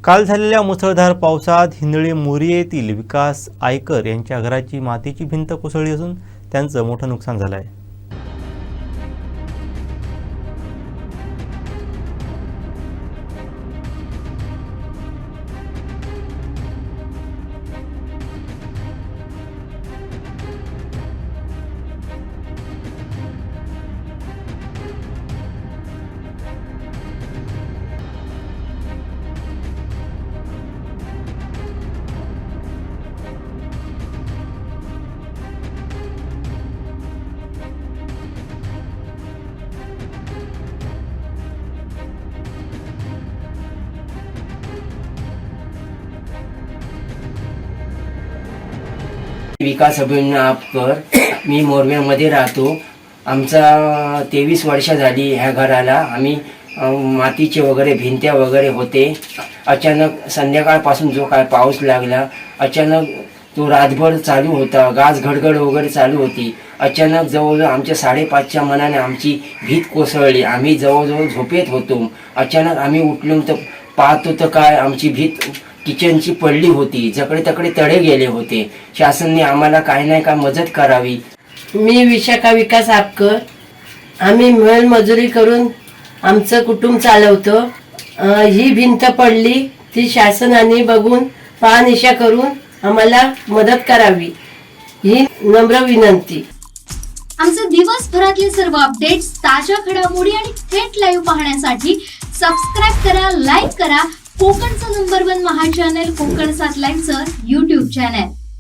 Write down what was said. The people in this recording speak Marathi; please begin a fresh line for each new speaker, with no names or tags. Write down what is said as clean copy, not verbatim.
काल झालेल्या मुसळधार पावसात हिंदळे मोरी येथील विकास आयकर यांच्या घराची मातीची भिंत कोसळली असून त्यांचं मोठं नुकसान झालं आहे।
विकास अभिमन्यू आपकर, मी मोरव्यामध्ये राहतो। आमचा 23 वर्ष झाली ह्या घराला। आम्ही मातीचे वगैरे भिंत्या वगैरे होते। अचानक संध्याकाळपासून जो काय पाऊस लागला, अचानक तो रातभर चालू होता, गाज घडघड वगैरे चालू होती। अचानक जवळजवळ आमच्या 5:30च्या मनाने आमची भीत कोसळली। आम्ही जवळजवळ झोपेत होतो। अचानक आम्ही उठलो तर पाहतो तर काय आमची भीत किचनची पडली होती, जकडे तकडे तडे गेले होते। शासनाने आम्हाला काय नाही काय मदत करावी।
मी विशाखा विकास आपकर, आम्ही मिळून मजुरी करून आमचं कुटुंब चालवतो। ही भिंत पडली ती शासनाने बघून पाहनिशा करून आम्हाला मदत करावी ही नम्र विनंती।
आमचे दिवसभरातले सर्व अपडेट्स, ताज्या घडामोडी आणि थेट लाईव्ह पाहण्यासाठी सबस्क्राईब करा, लाईक करा कोकणचं नंबर 1 महा चॅनल कोकण 7 लाईव्हचं YouTube चॅनल।